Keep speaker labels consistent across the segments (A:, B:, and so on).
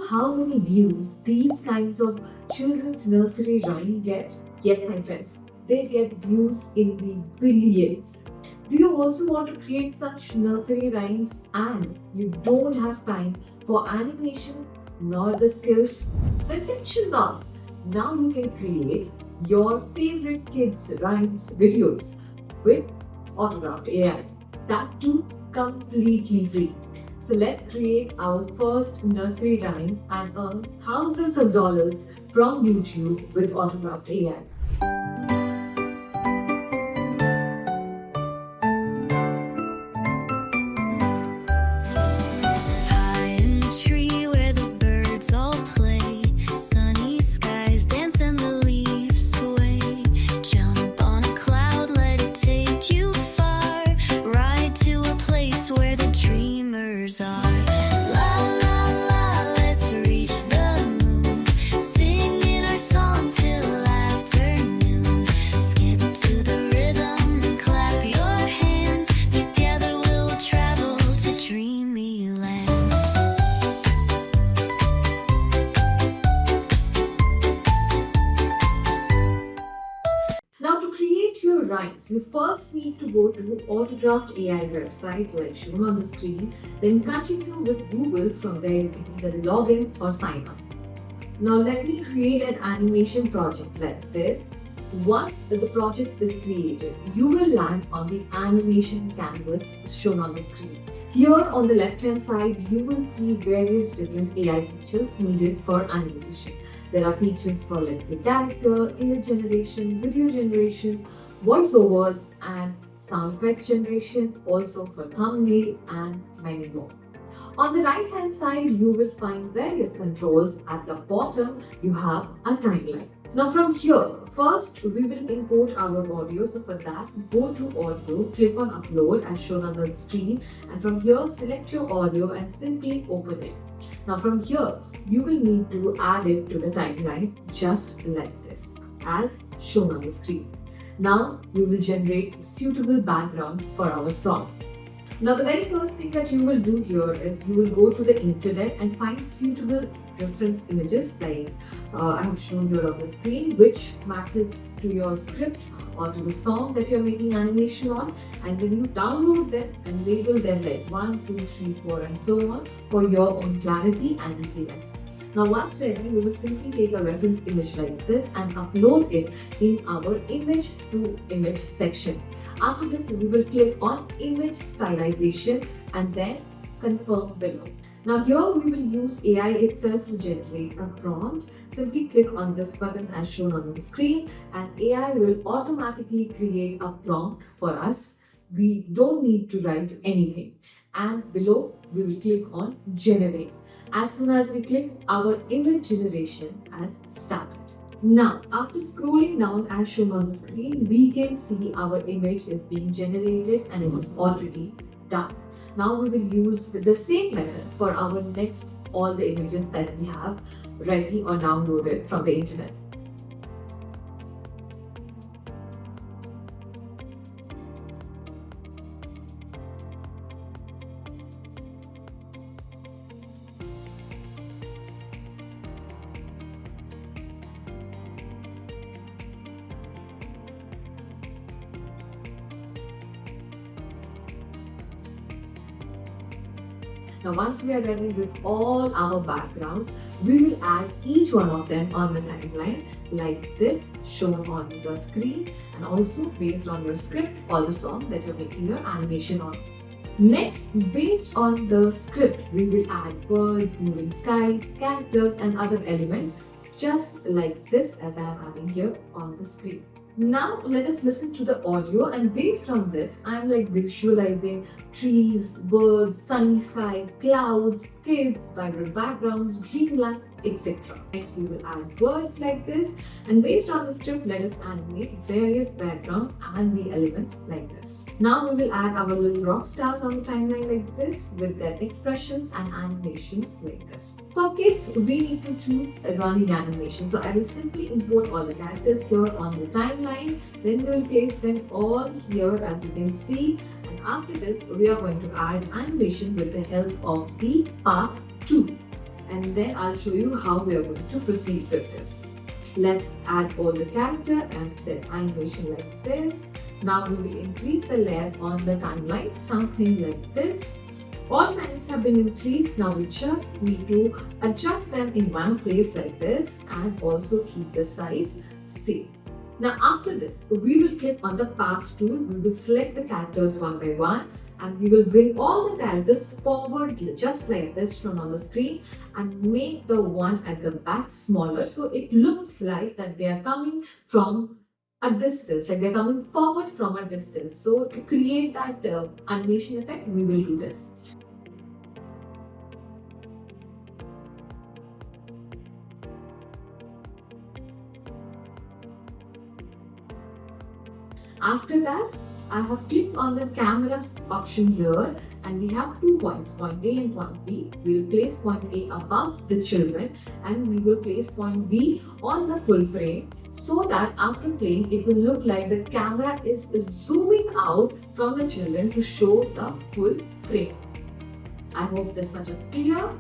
A: how many views these kinds of children's nursery rhyme get? Yes, my friends, they get views in the billions. Do you also want to create such nursery rhymes and you don't have time for animation nor the skills? Then tension not. Now you can create your favorite kids' rhymes videos with autographed AI. That too completely free. So let's create our first nursery rhyme and earn thousands of dollars from YouTube with autographed AI. Now to create your rhymes, you first need to go to Autodraft AI website like shown on the screen, then continue with Google. From there you can either log in or sign up. Now let me create an animation project like this. Once the project is created, you will land on the animation canvas shown on the screen. Here on the left hand side, you will see various different AI features needed for animation. There are features for, let's say, character, image generation, video generation, voiceovers, and sound effects generation, also for thumbnail and many more. On the right hand side, you will find various controls. At the bottom, you have a timeline. Now from here, first we will import our audio. So for that, go to audio, click on upload as shown on the screen, and from here select your audio and simply open it. Now from here, you will need to add it to the timeline just like this as shown on the screen. Now we will generate a suitable background for our song. Now the very first thing that you will do here is you will go to the internet and find suitable reference images like I have shown here on the screen, which matches to your script or to the song that you're making animation on, and then you download them and label them like 1, 2, 3, 4 and so on for your own clarity and easiness. Now once ready, we will simply take a reference image like this and upload it in our image to image section. After this, we will click on image stylization and then confirm below. Now here we will use AI itself to generate a prompt. Simply click on this button as shown on the screen and AI will automatically create a prompt for us. We don't need to write anything. And below we will click on generate. As soon as we click, our image generation has started. Now, after scrolling down as shown on the screen, we can see our image is being generated and it is already done. Now we will use the same method for our next all the images that we have ready or downloaded from the internet. Now once we are ready with all our backgrounds, we will add each one of them on the timeline like this shown on the screen, and also based on your script or the song that you're making your animation on. Next, based on the script, we will add birds, moving skies, characters and other elements just like this as I am adding here on the screen. Now let us listen to the audio, and based on this I'm like visualizing trees, birds, sunny sky, clouds, kids, vibrant backgrounds, dreamland, etc. Next we will add words like this, and based on the script let us animate various background and the elements like this. Now we will add our little rock stars on the timeline like this with their expressions and animations like this. For kids, we need to choose a running animation. So I will simply import all the characters here on the timeline. Then we will place them all here as you can see. And after this, we are going to add animation with the help of the path 2. and then I'll show you how we are going to proceed with this. Let's add all the character and the animation like this. Now we will increase the layer on the timeline, something like this. All times have been increased. Now we just need to adjust them in one place like this and also keep the size same. Now after this, we will click on the path tool. We will select the characters one by one and we will bring all the characters forward just like this shown on the screen and make the one at the back smaller so it looks like that they are coming from a distance, like they're coming forward from a distance. So to create that animation effect, we will do this. After that, I have clicked on the camera option here and we have 2 points, point A and point B. We will place point A above the children and we will place point B on the full frame so that after playing it will look like the camera is zooming out from the children to show the full frame. I hope this much is clear.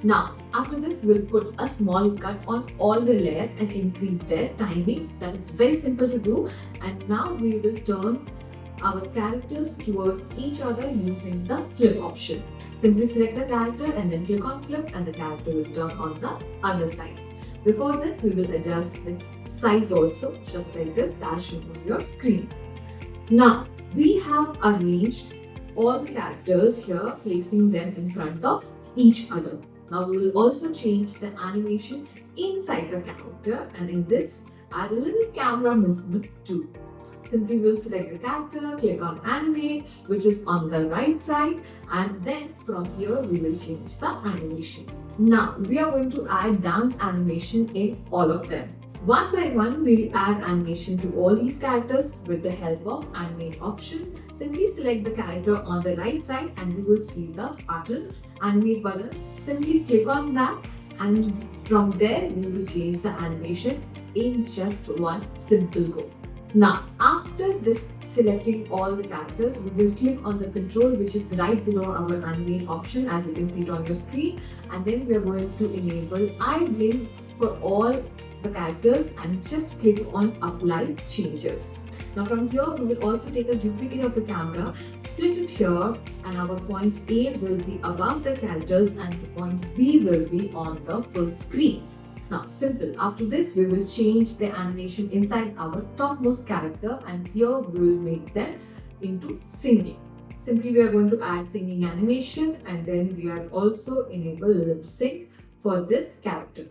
A: Now, after this, we'll put a small cut on all the layers and increase their timing. That is very simple to do. And now we will turn our characters towards each other using the flip option. Simply select the character and then click on flip and the character will turn on the other side. Before this, we will adjust its size also, just like this, as shown on your screen. Now, we have arranged all the characters here, placing them in front of each other. Now we will also change the animation inside the character and in this add a little camera movement too. Simply we'll select the character, click on animate which is on the right side and then from here we will change the animation. Now we are going to add dance animation in all of them. One by one, we will add animation to all these characters with the help of animate option. Simply select the character on the right side and you will see the button, animate button. Simply click on that and from there we will change the animation in just one simple go. Now after this selecting all the characters, we will click on the control which is right below our animate option as you can see it on your screen and then we are going to enable eye blink for all the characters and just click on apply changes. Now from here we will also take a duplicate of the camera, split it here and our point A will be above the characters and the point B will be on the full screen. Now simple, after this we will change the animation inside our topmost character and here we will make them into singing. Simply we are going to add singing animation and then we are also enable lip sync for this character.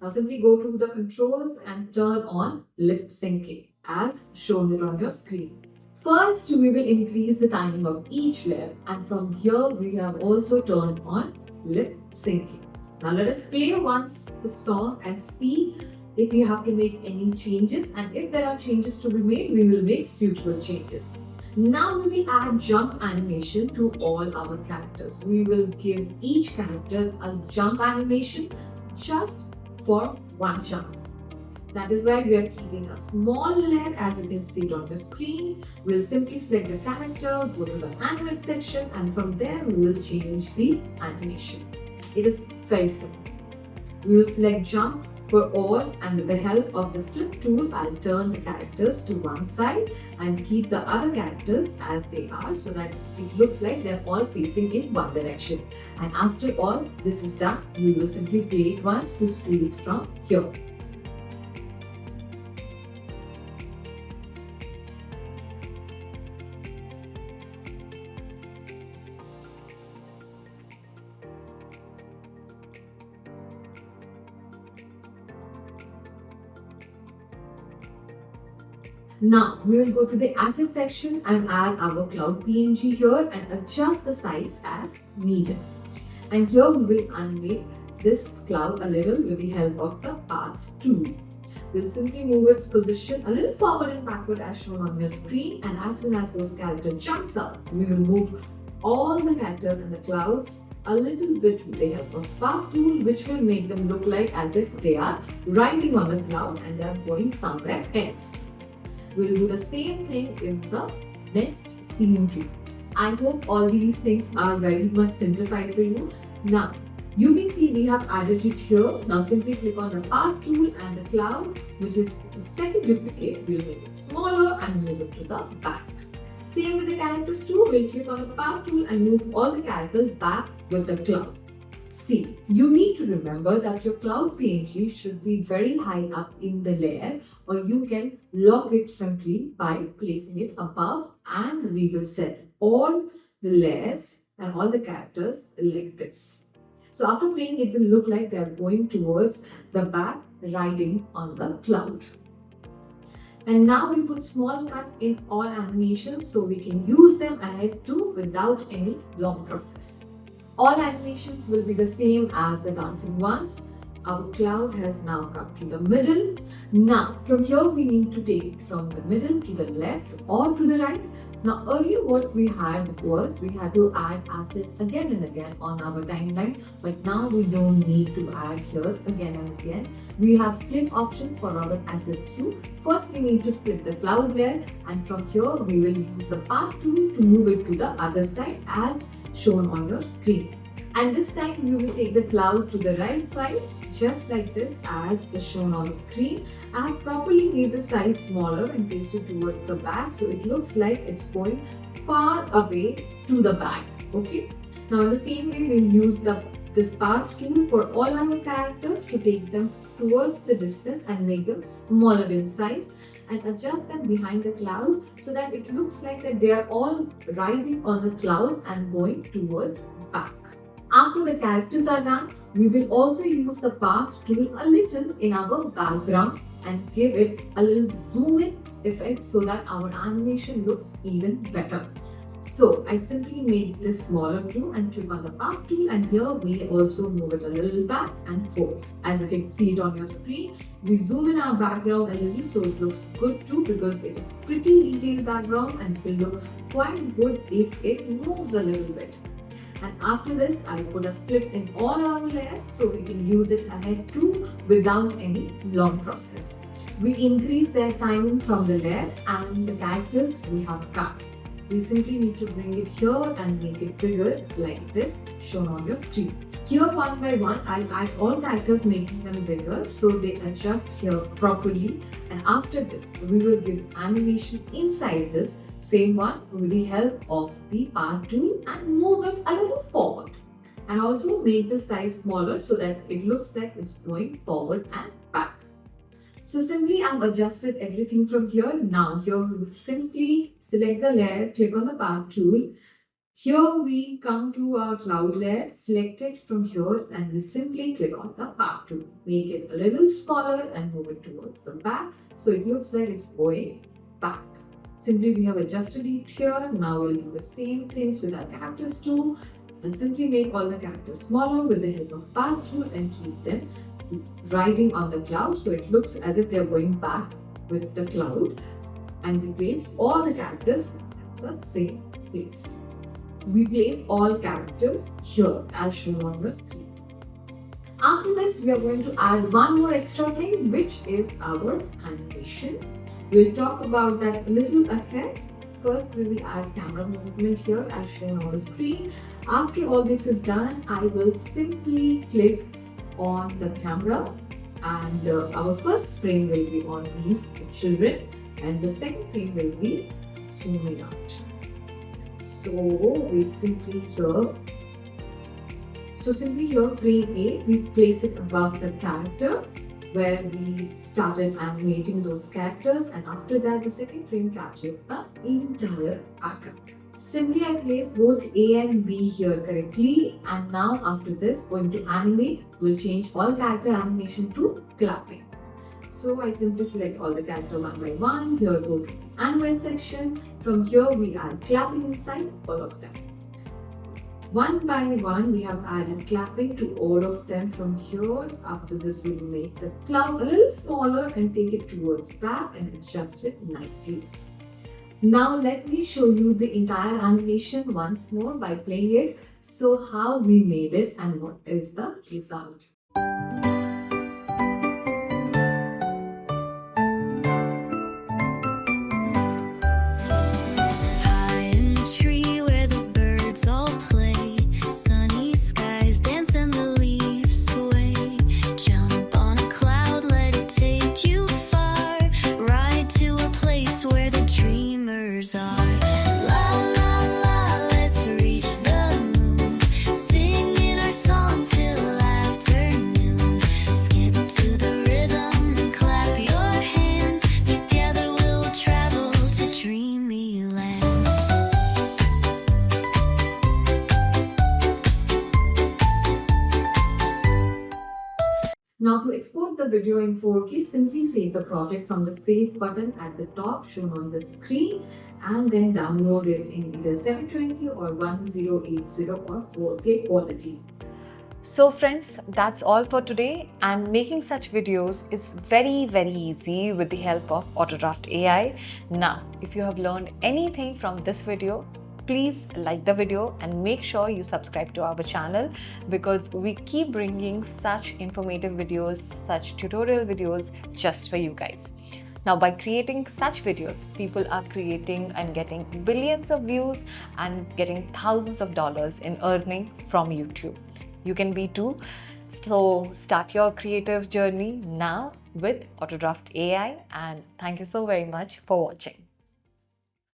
A: Now simply go to the controls and turn on lip syncing as shown it on your screen. First, we will increase the timing of each layer and from here we have also turned on lip syncing. Now let us play once the song and see if we have to make any changes and if there are changes to be made, we will make suitable changes. Now we will add jump animation to all our characters. We will give each character a jump animation just for one jump. That is why we are keeping a small layer as you can see it on the screen. We will simply select the character, go to the animate section and from there we will change the animation. It is very simple. We will select jump for all and with the help of the flip tool, I'll turn the characters to one side and keep the other characters as they are so that it looks like they're all facing in one direction. And after all this is done, we will simply play it once to see it from here. Now we will go to the asset section and add our cloud PNG here and adjust the size as needed. And here we will animate this cloud a little with the help of the path tool. We'll simply move its position a little forward and backward as shown on your screen and as soon as those characters jumps up, we will move all the characters and the clouds a little bit with the help of path tool which will make them look like as if they are riding on the cloud and they are going somewhere else. We'll do the same thing in the next scene too. I hope all these things are very much simplified for you. Now, You can see we have added it here. Now simply click on the path tool and the cloud, which is the second duplicate. We'll make it smaller and move it to the back. Same with the characters too. We'll click on the path tool and move all the characters back with the cloud. See, you need to remember that your cloud PNG should be very high up in the layer, or you can lock it simply by placing it above, and we will set all the layers and all the characters like this. So after playing, it will look like they are going towards the back, riding on the cloud. And now we put small cuts in all animations so we can use them ahead too without any long process. All animations will be the same as the dancing ones. Our cloud has now come to the middle. Now from here we need to take it from the middle to the left or to the right. Now earlier what we had was we had to add assets again and again on our timeline, but now we don't need to add here again and again. We have split options for our assets too. First we need to split the cloud layer, and from here we will use the path tool to move it to the other side as shown on your screen. And this time you will take the cloud to the right side just like this as is shown on the screen. I have properly made the size smaller and placed it towards the back so it looks like it's going far away to the back. Okay. Now in the same way we'll use this path tool for all our characters to take them towards the distance and make them smaller in size, and adjust them behind the cloud so that it looks like that they are all riding on the cloud and going towards back. After the characters are done, we will also use the path tool a little in our background and give it a little zoom in effect so that our animation looks even better. So I simply made this smaller too and click on the path tool, and here we also move it a little back and forth. As you can see it on your screen, we zoom in our background a little so it looks good too, because it is pretty detailed background and it will look quite good if it moves a little bit. And after this, I put a split in all our layers so we can use it ahead too without any long process. We increase their timing from the layer and the characters we have cut. We simply need to bring it here and make it bigger like this shown on your screen. Here one by one, I'll add all characters making them bigger so they adjust here properly, and after this we will give animation inside this same one with the help of the path tool and move it a little forward, and also make the size smaller so that it looks like it's going forward and back. So simply I've adjusted everything from here. Now here we will simply select the layer, click on the path tool. Here we come to our cloud layer, select it from here, and we simply click on the path tool. Make it a little smaller and move it towards the back so it looks like it's going back. Simply we have adjusted it here. Now we'll do the same things with our characters too, and simply make all the characters smaller with the help of path tool and keep them riding on the cloud so it looks as if they're going back with the cloud, and we place all the characters at the same place. We place all characters here as shown on the screen. After this, we are going to add one more extra thing, which is our animation. We'll talk about that a little ahead. First, we will add camera movement here as shown on the screen. After all this is done, I will simply click on the camera, and our first frame will be on these children and the second frame will be zooming out. So we simply here frame A, we place it above the character where we started animating those characters, and after that the second frame captures the entire background. Simply I place both A and B here correctly, and now after this going to animate, we'll change all character animation to clapping. So I simply select all the character one by one, here go to animate section, from here we add clapping inside all of them. One by one we have added clapping to all of them from here. After this we will make the cloud a little smaller and take it towards back and adjust it nicely. Now let me show you the entire animation once more by playing it, so how we made it and what is the result.
B: High in the tree where the birds all play, sunny skies dance and the leaves
A: Now to export the video in 4K, simply save the project from the save button at the top shown on the screen and then download it in either 720 or 1080 or 4K quality.
B: So friends, that's all for today, and making such videos is very easy with the help of Autodraft AI. Now, if you have learned anything from this video, please like the video and make sure you subscribe to our channel, because we keep bringing such informative videos, such tutorial videos just for you guys. Now, by creating such videos, people are creating and getting billions of views and getting thousands of dollars in earning from YouTube. You can be too. So start your creative journey now with Autodraft AI, and thank you so very much for watching.